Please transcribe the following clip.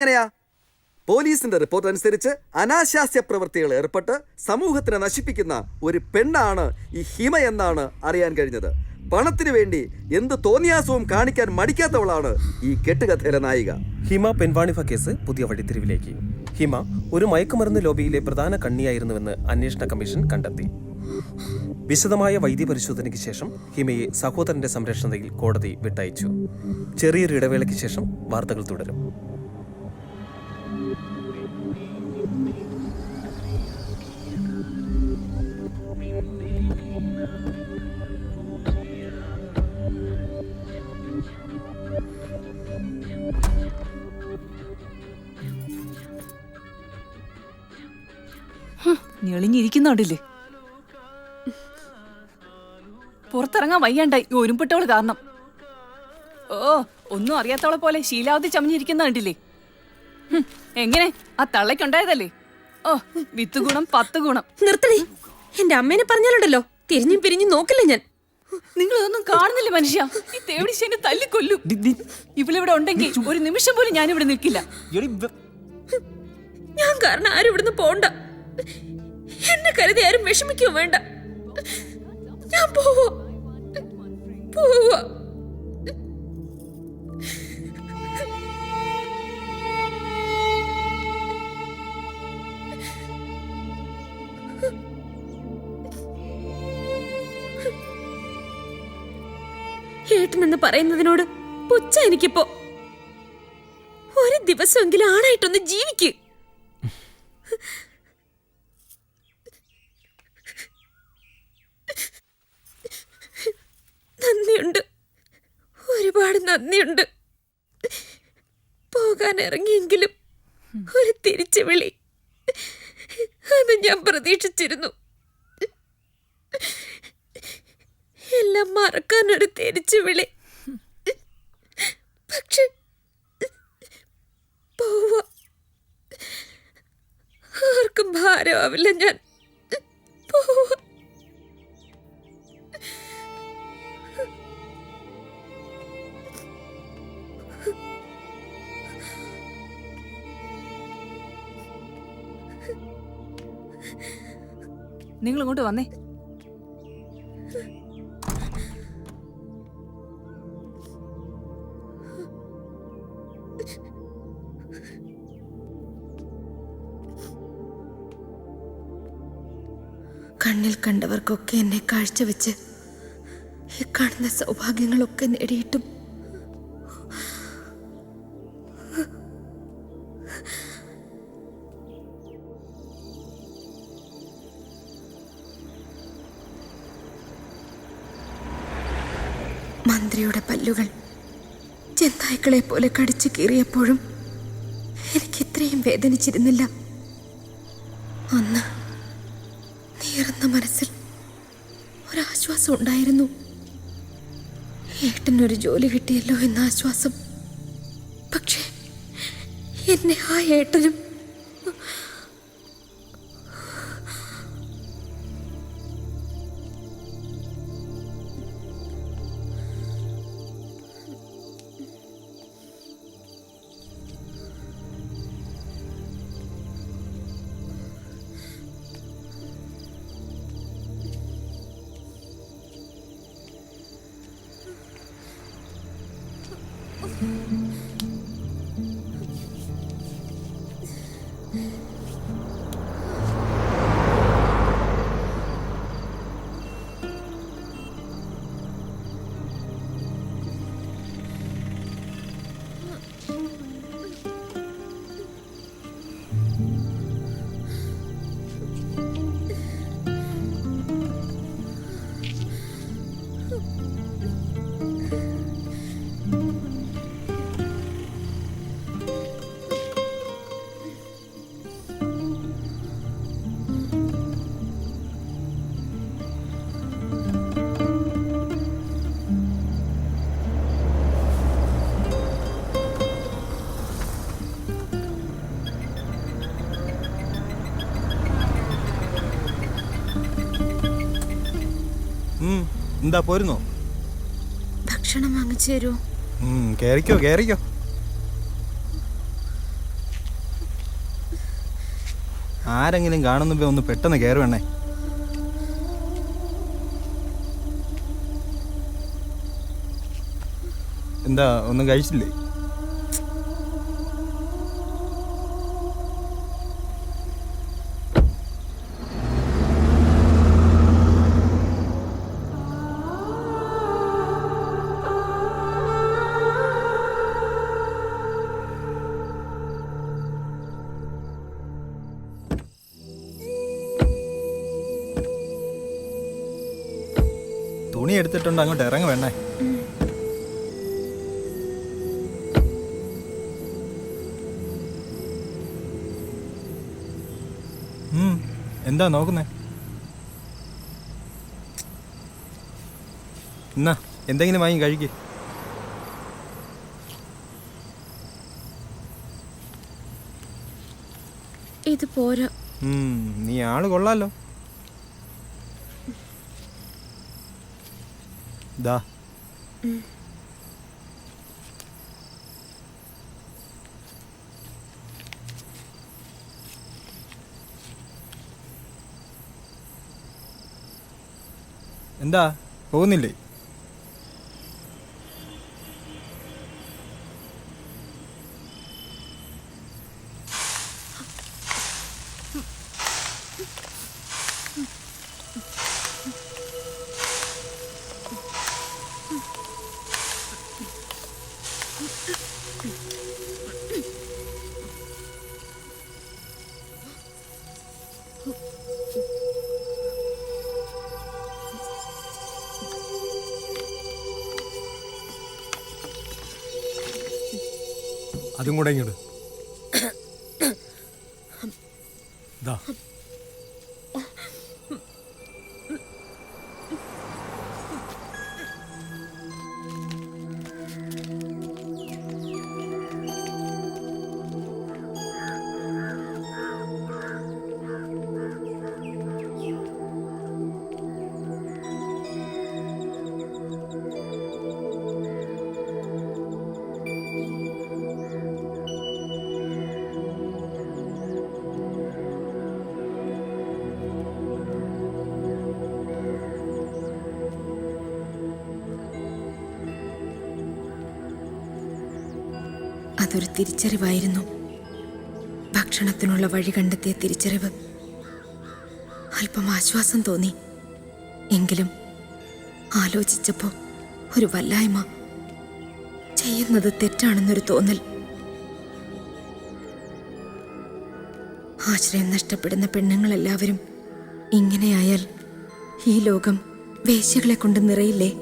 എങ്ങനെയാ? പോലീസിന്റെ റിപ്പോർട്ട് അനുസരിച്ച് അനാശാസ്യ പ്രവൃത്തികൾ ഏർപ്പെട്ട് സമൂഹത്തിനെ നശിപ്പിക്കുന്ന ഒരു പെണ്ണാണ് ഈ ഹിമ എന്നാണ് അറിയാൻ കഴിഞ്ഞത്. പണത്തിന് വേണ്ടി എന്ത് തോന്നിയാസവും കാണിക്കാൻ മടിക്കാത്തവളാണ് ഈ കെട്ടുകഥയിലെ നായിക. ഹിമ പെൺവാണിഭ കേസ് പുതിയ വഴിത്തിരിവിലേക്ക്. ഹിമ ഒരു മയക്കുമരുന്ന് ലോബിയിലെ പ്രധാന കണ്ണിയായിരുന്നുവെന്ന് അന്വേഷണ കമ്മീഷൻ കണ്ടെത്തി. വിശദമായ വൈദ്യപരിശോധനയ്ക്ക് ശേഷം ഹിമയെ സഹോദരന്റെ സംരക്ഷണയിൽ കോടതി വിട്ടയച്ചു. ചെറിയൊരു ഇടവേളയ്ക്ക് ശേഷം വാർത്തകൾ തുടരും. ഞെളിഞ്ഞിരിക്കുന്നുണ്ടില്ലേ? പുറത്തിറങ്ങാൻ വയ്യാണ്ടായി ഒരുമ്പെട്ടവള് കാരണം. ഓ, ഒന്നും അറിയാത്തവളെ പോലെ ശീലാവധി ചമഞ്ഞിരിക്കുന്ന കണ്ടില്ലേ? എങ്ങനെ ആ തള്ളയ്ക്കുണ്ടായതല്ലേ? ഓ, 10 ഗുണം 10 ഗുണം. നിർത്തണേ, എന്റെ അമ്മേനെ പറഞ്ഞാലുണ്ടല്ലോ തിരിഞ്ഞും പിരിഞ്ഞും നോക്കില്ല ഞാൻ. നിങ്ങൾ ഇതൊന്നും കാണുന്നില്ല മനുഷ്യ. ഈ തേവടിശേനെ തല്ലിക്കൊല്ലു. ഇവളിവിടെ ഉണ്ടെങ്കിൽ ഒരു നിമിഷം പോലും ഞാനിവിടെ നിൽക്കില്ല. ഞാൻ കാരണം ആരും ഇവിടുന്ന് പോണ്ട. എന്നെ കരുതി ആരും വിഷമിക്കുകയും വേണ്ട. ഞാൻ പോവാ. ഏട്ടനെന്ന് പറയുന്നതിനോട് പുച്ഛ എനിക്കിപ്പോ. ഒരു ദിവസമെങ്കിലും ആണായിട്ടൊന്ന് ജീവിക്ക്. നന്ദിയുണ്ട്, ഒരുപാട് നന്ദിയുണ്ട്. പോകാൻ ഇറങ്ങിയെങ്കിലും ഒരു തിരിച്ചു വിളി അത് ഞാൻ പ്രതീക്ഷിച്ചിരുന്നു. എല്ലാം മറക്കാനൊരു തിരിച്ചു വിളി. പക്ഷെ പോവാ, ആർക്കും ഭാരമാവില്ല. ഞാൻ പോവാ. നിങ്ങൾ ഇങ്ങോട്ട് വന്നേ. കണ്ണിൽ കണ്ടവർക്കൊക്കെ എന്നെ കാഴ്ചവെച്ച് ഈ കാണുന്ന സൗഭാഗ്യങ്ങളൊക്കെ നേടിയിട്ടും മന്ത്രിയുടെ പല്ലുകൾ ചെന്നായ്ക്കളെ പോലെ കടിച്ചു കീറിയപ്പോഴും എനിക്ക് ഇത്രയും വേദനിച്ചിരുന്നില്ല. അന്ന് നീറുന്ന മനസ്സിൽ ഒരാശ്വാസം ഉണ്ടായിരുന്നു. ഏട്ടനൊരു ജോലി കിട്ടിയല്ലോ എന്ന ആശ്വാസം. പക്ഷേ എന്നെ ആ ഏട്ടനും എന്താ പോരുന്നോ? ഭക്ഷണം വാങ്ങിച്ചു തരൂ. കേറിക്കോ കേറിക്കോ. ആരെങ്കിലും കാണുന്നുമ്പോ ഒന്ന് പെട്ടെന്ന് കയറുവണ്ണേ. എന്താ ഒന്നും കഴിച്ചില്ലേ? തുണി എടുത്തിട്ടുണ്ട്, അങ്ങോട്ട് ഇറങ്ങ വേണേ. എന്താ നോക്കുന്നേ? എന്നാ എന്തെങ്കിലും വാങ്ങി കഴിക്ക്. ഇത് പോരാ. നീ ആള് കൊള്ളാലോ. ദാ എന്താ പോകുന്നില്ലേ? അതും കൂടെ ഇങ്ങോട്ട്. ദാ അതൊരു തിരിച്ചറിവായിരുന്നു. ഭക്ഷണത്തിനുള്ള വഴി കണ്ടെത്തിയ തിരിച്ചറിവ്. അല്പം ആശ്വാസം തോന്നി. എങ്കിലും ആലോചിച്ചപ്പോൾ ഒരു വല്ലായ്മ. ചെയ്യുന്നത് തെറ്റാണെന്നൊരു തോന്നൽ. ആശ്രയം നഷ്ടപ്പെടുന്ന പെണ്ണുങ്ങളെല്ലാവരും ഇങ്ങനെയായാൽ ഈ ലോകം വേശ്യകളെ കൊണ്ട് നിറയില്ലേ?